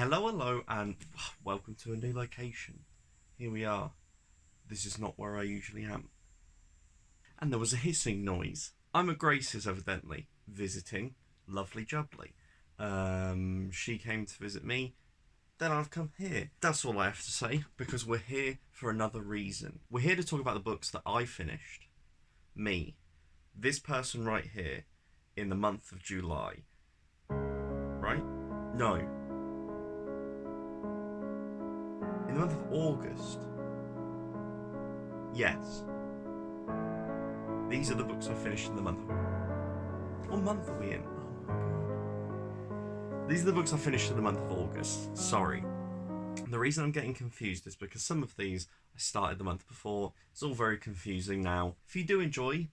Hello, and welcome to a new location. Here we are. This is not where I usually am. And there was a hissing noise. I'm at Grace's, evidently, visiting lovely Jubbly. She came to visit me, then I've come here. That's all I have to say, because we're here for another reason. We're here to talk about the books that I finished. Me. This person right here, in the month of July. Right? No. In the month of August. Yes. These are the books I finished in the month of... What month are we in? Oh my god. These are the books I finished in the month of August. Sorry. The reason I'm getting confused is because some of these I started the month before. It's all very confusing now. If you do enjoy,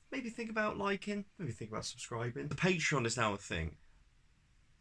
maybe think about liking, maybe think about subscribing. The Patreon is now a thing.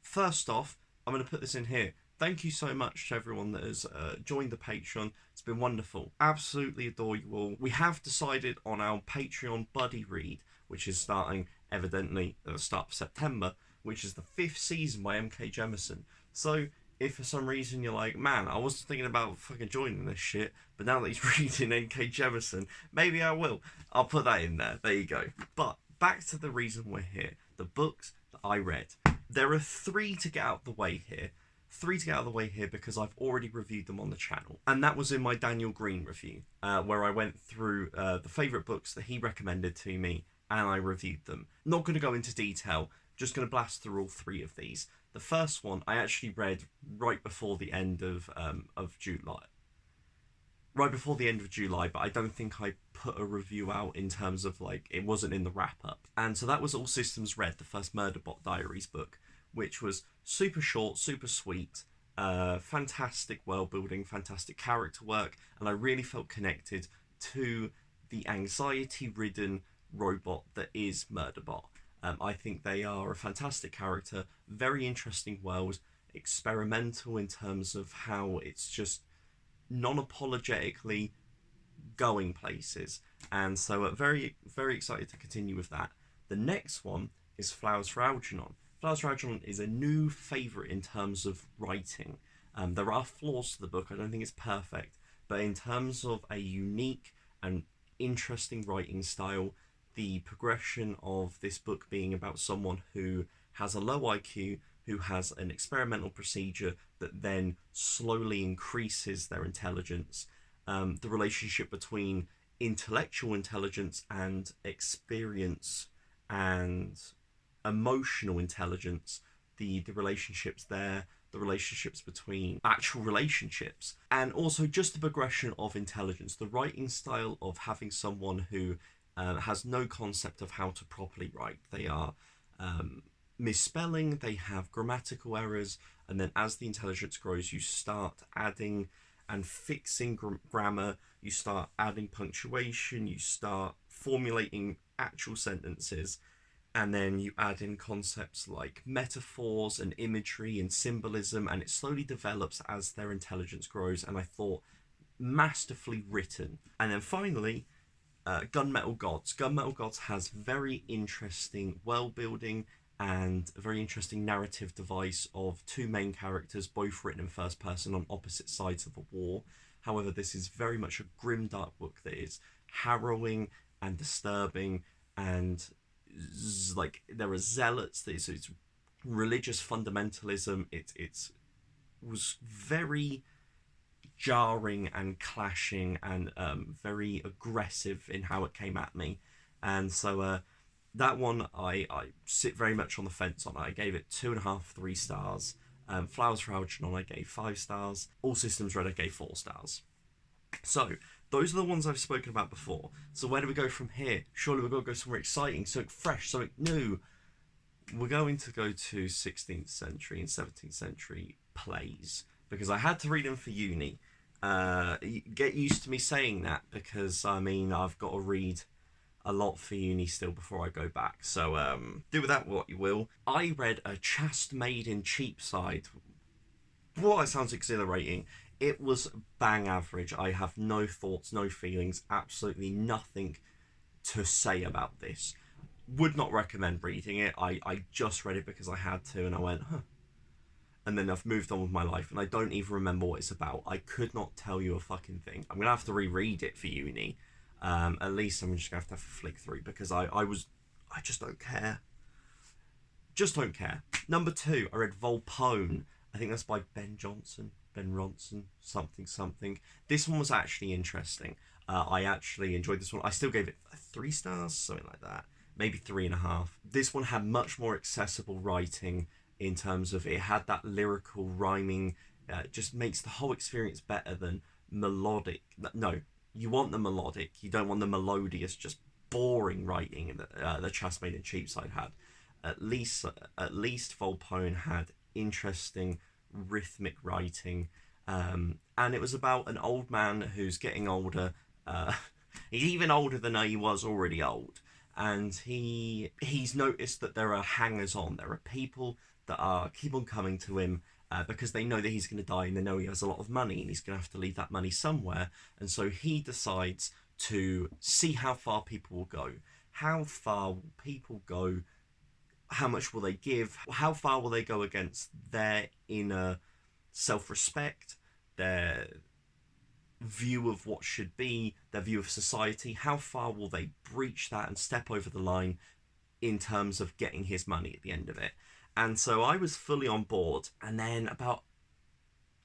First off, I'm going to put this in here. Thank you so much to everyone that has joined the Patreon. It's been wonderful. Absolutely adore you all. We have decided on our Patreon buddy read, which is starting, evidently, at the start of September, which is the 5th season by M.K. Jemisin. So, if for some reason you're like, man, I wasn't thinking about fucking joining this shit, but now that he's reading N.K. Jemisin, maybe I will. I'll put that in there. There you go. But, back to the reason we're here. The books that I read. There are 3 to get out the way here. 3 to get out of the way here because I've already reviewed them on the channel. And that was in my Daniel Green review, where I went through the favourite books that he recommended to me, and I reviewed them. Not going to go into detail, just going to blast through all 3 of these. The first one I actually read right before the end of July. Right before the end of July, but I don't think I put a review out in terms of, like, it wasn't in the wrap-up. And so that was All Systems Red, the first Murderbot Diaries book, which was super short, super sweet, fantastic world building, fantastic character work, and I really felt connected to the anxiety-ridden robot that is Murderbot. I think they are a fantastic character, very interesting world, experimental in terms of how it's just non-apologetically going places, and so very, very excited to continue with that. The next one is Flowers for Algernon. Flowers for Algernon is a new favourite in terms of writing. There are flaws to the book. I don't think it's perfect, but in terms of a unique and interesting writing style, the progression of this book being about someone who has a low IQ, who has an experimental procedure that then slowly increases their intelligence, the relationship between intellectual intelligence and experience and emotional intelligence, the relationships there, the relationships between actual relationships, and also just the progression of intelligence, the writing style of having someone who has no concept of how to properly write. They are misspelling, they have grammatical errors, and then as the intelligence grows, you start adding and fixing grammar, you start adding punctuation, you start formulating actual sentences, and then you add in concepts like metaphors and imagery and symbolism, and it slowly develops as their intelligence grows, and I thought masterfully written. And then finally, Gunmetal Gods. Gunmetal Gods has very interesting world building and a very interesting narrative device of 2 main characters, both written in first person on opposite sides of a war. However, this is very much a grim, dark book that is harrowing and disturbing, and like there are zealots. It's religious fundamentalism. It was very jarring and clashing and very aggressive in how it came at me, and so that one I sit very much on the fence on. I gave it 2.5, 3 stars. Flowers for Algernon I gave 5 stars. All Systems Red I gave 4 stars. So those are the ones I've spoken about before. So where do we go from here? Surely we're going to go somewhere exciting, something fresh, something new. We're going to go to 16th century and 17th century plays, because I had to read them for uni. Get used to me saying that, because I mean I've got to read a lot for uni still before I go back. So do with that what you will. I read A Chaste Maid in Cheapside. Well, that sounds exhilarating. It was bang average. I have no thoughts, no feelings, absolutely nothing to say about this. Would not recommend reading it. I just read it because I had to, and I went, huh. and then I've moved on with my life, and I don't even remember what it's about. I could not tell you a fucking thing. I'm gonna have to reread it for uni. At least I'm just gonna have to flick through, because I just don't care. Just don't care. Number 2, I read Volpone. I think that's by Ben Ronson, something. This one was actually interesting. I actually enjoyed this one. I still gave it 3 stars, something like that. Maybe 3.5. This one had much more accessible writing, in terms of it had that lyrical rhyming. Just makes the whole experience better than melodic. No, you want the melodic. You don't want the melodious, just boring writing that the Chasmaid and Cheapside had. At least Volpone had interesting rhythmic writing, and it was about an old man who's getting older. He's even older than he was already old, and he's noticed that there are hangers on. There are people that keep on coming to him because they know that he's going to die, and they know he has a lot of money, and he's going to have to leave that money somewhere. And so he decides to see how far people will go. How far will people go? How much will they give? How far will they go against their inner self-respect, their view of what should be, their view of society? How far will they breach that and step over the line in terms of getting his money at the end of it? And so I was fully on board, and then about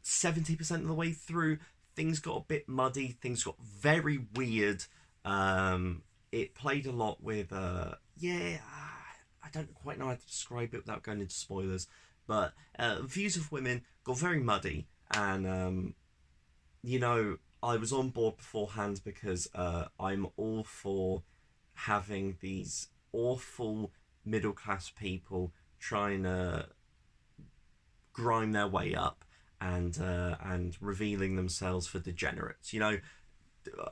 70% of the way through, things got a bit muddy, things got very weird. It played a lot with I don't quite know how to describe it without going into spoilers, but views of women got very muddy, and I was on board beforehand, because I'm all for having these awful middle class people trying to grime their way up and revealing themselves for degenerates.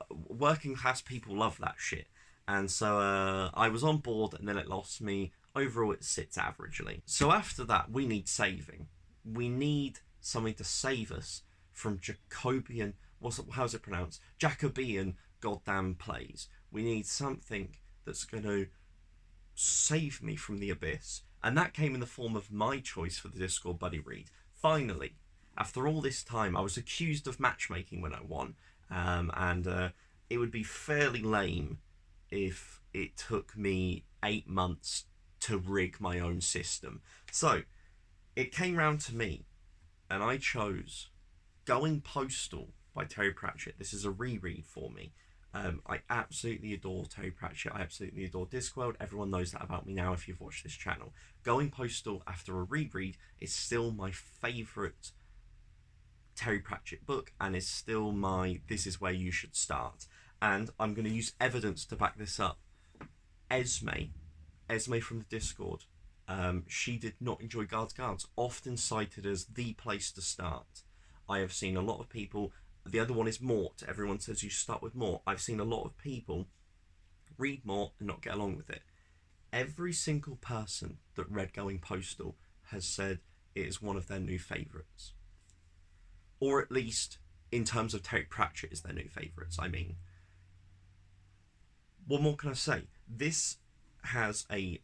Working class people love that shit. And so I was on board, and then it lost me. Overall, it sits averagely. So after that, we need saving. We need something to save us from how's it pronounced? Jacobean goddamn plays. We need something that's going to save me from the abyss. And that came in the form of my choice for the Discord buddy read. Finally, after all this time, I was accused of matchmaking when I won. And it would be fairly lame if it took me 8 months to rig my own system. So it came round to me, and I chose Going Postal by Terry Pratchett. This is a reread for me. I absolutely adore Terry Pratchett. I absolutely adore Discworld. Everyone knows that about me now if you've watched this channel. Going Postal, after a reread, is still my favourite Terry Pratchett book, and is still this is where you should start. And I'm going to use evidence to back this up. Esme from the Discord, she did not enjoy Guards, often cited as the place to start. I have seen a lot of people, the other one is Mort, everyone says you start with Mort. I've seen a lot of people read Mort and not get along with it. Every single person that read Going Postal has said it is one of their new favourites. Or at least, in terms of Terry Pratchett, is their new favourites, I mean. What more can I say? This has a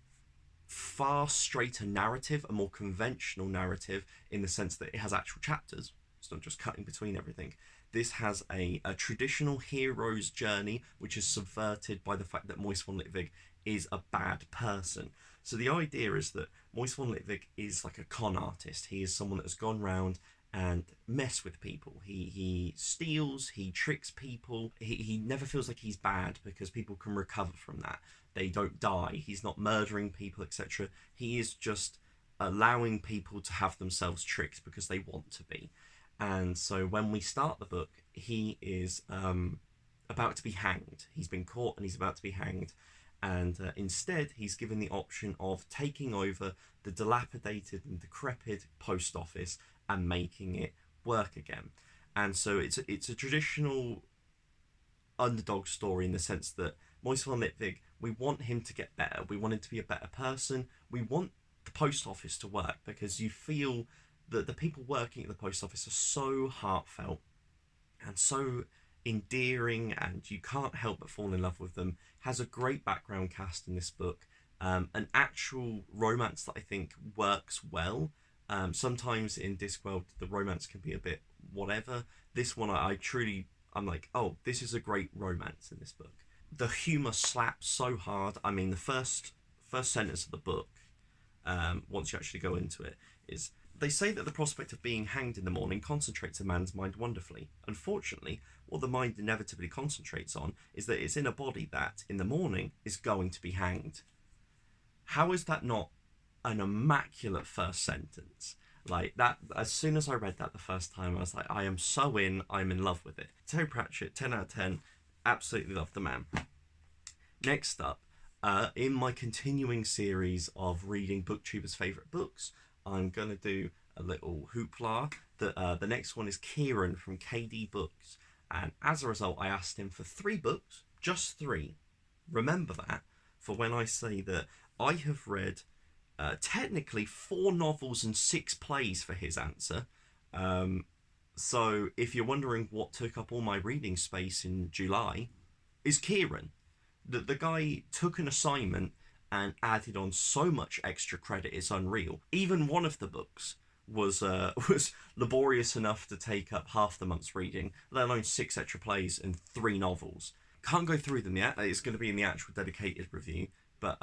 far straighter narrative, a more conventional narrative, in the sense that it has actual chapters. It's not just cutting between everything. This has a traditional hero's journey, which is subverted by the fact that Moist von Litvig is a bad person. So the idea is that Moist von Litvig is like a con artist. He is someone that has gone round and mess with people. He steals, he tricks people. He never feels like he's bad, because people can recover from that. They don't die. He's not murdering people, etc. He is just allowing people to have themselves tricked because they want to be. And so when we start the book, he is about to be hanged. He's been caught and he's about to be hanged. And instead, he's given the option of taking over the dilapidated and decrepit post office and making it work again. And so it's a traditional underdog story, in the sense that Moist von Litvig, we want him to get better. We want him to be a better person. We want the post office to work, because you feel that the people working at the post office are so heartfelt and so endearing, and you can't help but fall in love with them. Has a great background cast in this book, an actual romance that I think works well, Sometimes in Discworld the romance can be a bit whatever. This one I'm like, oh, this is a great romance in this book. The humour slaps so hard. I mean, the first sentence of the book, once you actually go into it, is they say that the prospect of being hanged in the morning concentrates a man's mind wonderfully. Unfortunately, what the mind inevitably concentrates on is that it's in a body that, in the morning, is going to be hanged. How is that not an immaculate first sentence? Like that, as soon as I read that the first time, I was like, I am so in, I'm in love with it. Terry Pratchett, 10 out of 10, absolutely love the man. Next up, in my continuing series of reading BookTuber's favourite books, I'm going to do a little hoopla. The next one is Kieran from KD Books. And as a result, I asked him for 3 books, just 3. Remember that, for when I say that I have read technically 4 novels and 6 plays for his answer. So if you're wondering what took up all my reading space in July, is Kieran. The guy took an assignment and added on so much extra credit, it's unreal. Even one of the books was laborious enough to take up half the month's reading, let alone 6 extra plays and 3 novels. Can't go through them yet. It's going to be in the actual dedicated review, but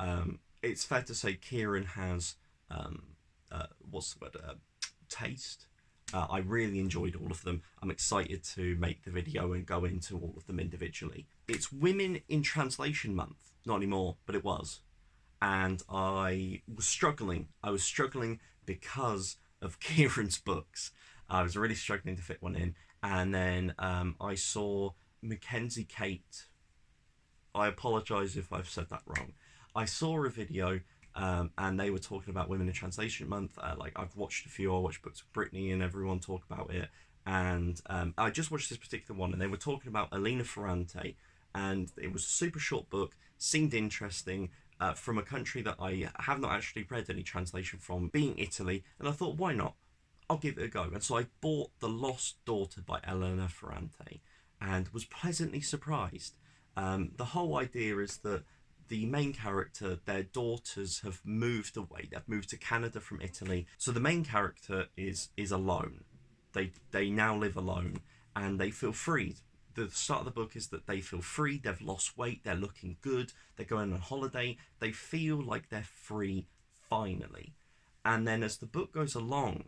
it's fair to say Kieran has what's the word? Taste. I really enjoyed all of them. I'm excited to make the video and go into all of them individually. It's Women in Translation Month. Not anymore, but it was. And I was struggling. Because of Kieran's books. I was really struggling to fit one in. And then I saw Mackenzie Kate. I apologise if I've said that wrong. I saw a video and they were talking about Women in Translation Month. Like, I've watched a few. I watched Books of Brittany and everyone talk about it. And I just watched this particular one and they were talking about Elena Ferrante. And it was a super short book, seemed interesting, from a country that I have not actually read any translation from, being Italy. And I thought, why not? I'll give it a go. And so I bought The Lost Daughter by Elena Ferrante and was pleasantly surprised. The whole idea is that the main character, their daughters have moved away. They've moved to Canada from Italy. So the main character is alone. They now live alone and they feel freed. The start of the book is that they feel free, they've lost weight, they're looking good, they're going on holiday, they feel like they're free finally. And then as the book goes along,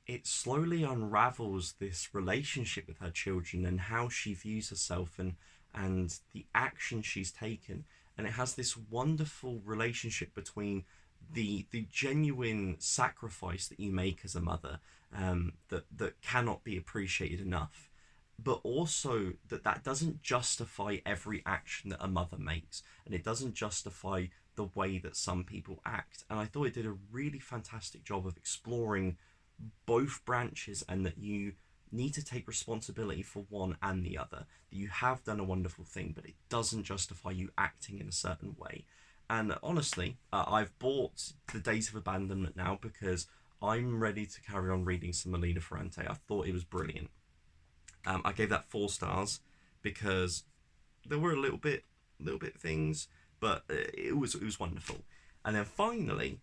it slowly unravels this relationship with her children and how she views herself and the action she's taken. And it has this wonderful relationship between the genuine sacrifice that you make as a mother, that cannot be appreciated enough, but also that doesn't justify every action that a mother makes, and it doesn't justify the way that some people act. And I thought it did a really fantastic job of exploring both branches, and that you need to take responsibility for one and the other, that you have done a wonderful thing, but it doesn't justify you acting in a certain way. And honestly, I've bought The Days of Abandonment now because I'm ready to carry on reading some Elena Ferrante. I thought it was brilliant. I gave that 4 stars because there were a little bit things, but it was wonderful. And then finally,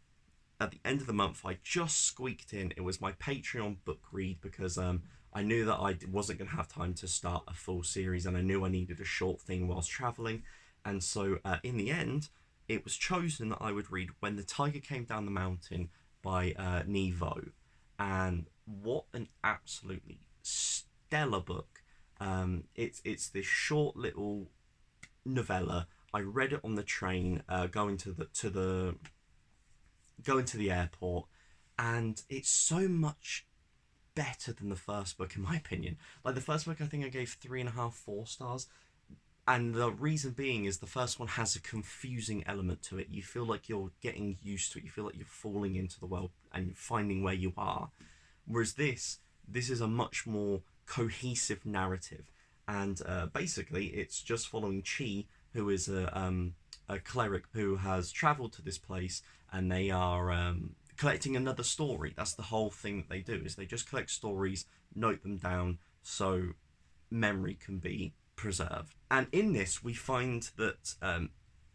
at the end of the month, I just squeaked in. It was my Patreon book read because I knew that I wasn't going to have time to start a full series, and I knew I needed a short thing whilst travelling. And so in the end, it was chosen that I would read When the Tiger Came Down the Mountain by Nevo. And what an absolutely stellar book. It's this short little novella. I read it on the train going to the airport, and it's so much better than the first book in my opinion. Like, the first book I think I gave 3.5, 4 stars, and the reason being is the first one has a confusing element to it. You feel like you're getting used to it, you feel like you're falling into the world and finding where you are, whereas this is a much more cohesive narrative. And basically it's just following Chi, who is a cleric who has travelled to this place, and they are collecting another story. That's the whole thing that they do, is they just collect stories, note them down so memory can be preserved. And in this we find that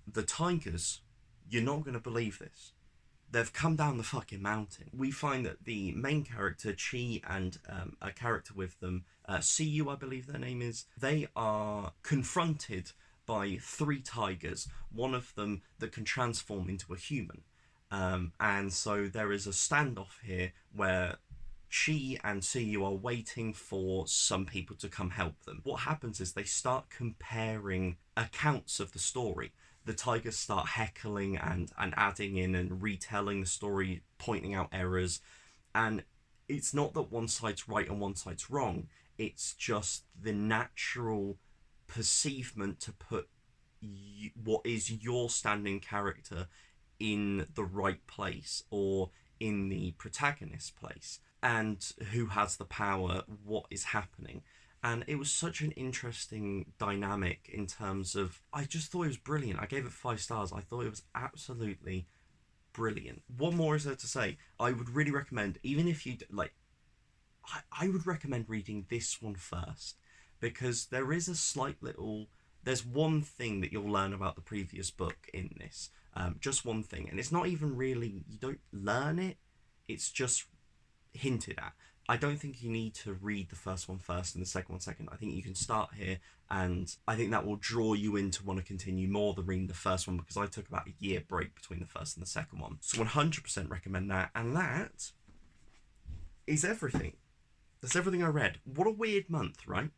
the tigers, you're not going to believe this, they've come down the fucking mountain. We find that the main character, Chi, and a character with them, Siyu, I believe their name is, they are confronted by 3 tigers, one of them that can transform into a human. And so there is a standoff here where Chi and Siyu are waiting for some people to come help them. What happens is they start comparing accounts of the story. The tigers start heckling and adding in and retelling the story, pointing out errors. And it's not that one side's right and one side's wrong. It's just the natural perceivement to put what is your standing character in the right place or in the protagonist's place, and who has the power, what is happening. And it was such an interesting dynamic in terms of, I just thought it was brilliant. I gave it 5 stars. I thought it was absolutely brilliant. What more is there to say? I would really recommend, even if you like, I would recommend reading this one first, because there is a slight little, there's one thing that you'll learn about the previous book in this, just one thing, and it's not even really, you don't learn it, it's just hinted at. I don't think you need to read the first one first and the second one second. I think you can start here, and I think that will draw you in to want to continue more than reading the first one, because I took about a year break between the first and the second one. So 100% recommend that, and that is everything. That's everything I read. What a weird month, right?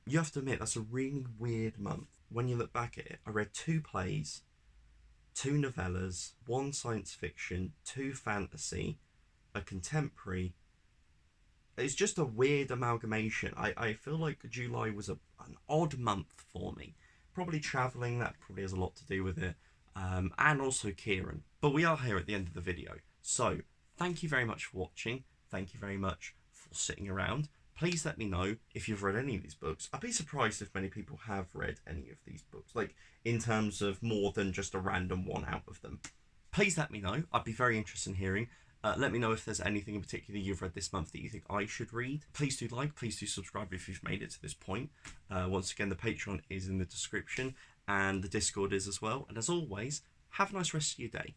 You have to admit, that's a really weird month. When you look back at it, I read 2 plays, 2 novellas, 1 science fiction, 2 fantasy, a contemporary. It's just a weird amalgamation. I feel like July was an odd month for me. Probably travelling, that probably has a lot to do with it. And also Kieran. But we are here at the end of the video. So, thank you very much for watching. Thank you very much for sitting around. Please let me know if you've read any of these books. I'd be surprised if many people have read any of these books, like in terms of more than just a random one out of them. Please let me know. I'd be very interested in hearing. Let me know if there's anything in particular you've read this month that you think I should read. Please do like, please do subscribe if you've made it to this point. Once again, the Patreon is in the description and the Discord is as well. And as always, have a nice rest of your day.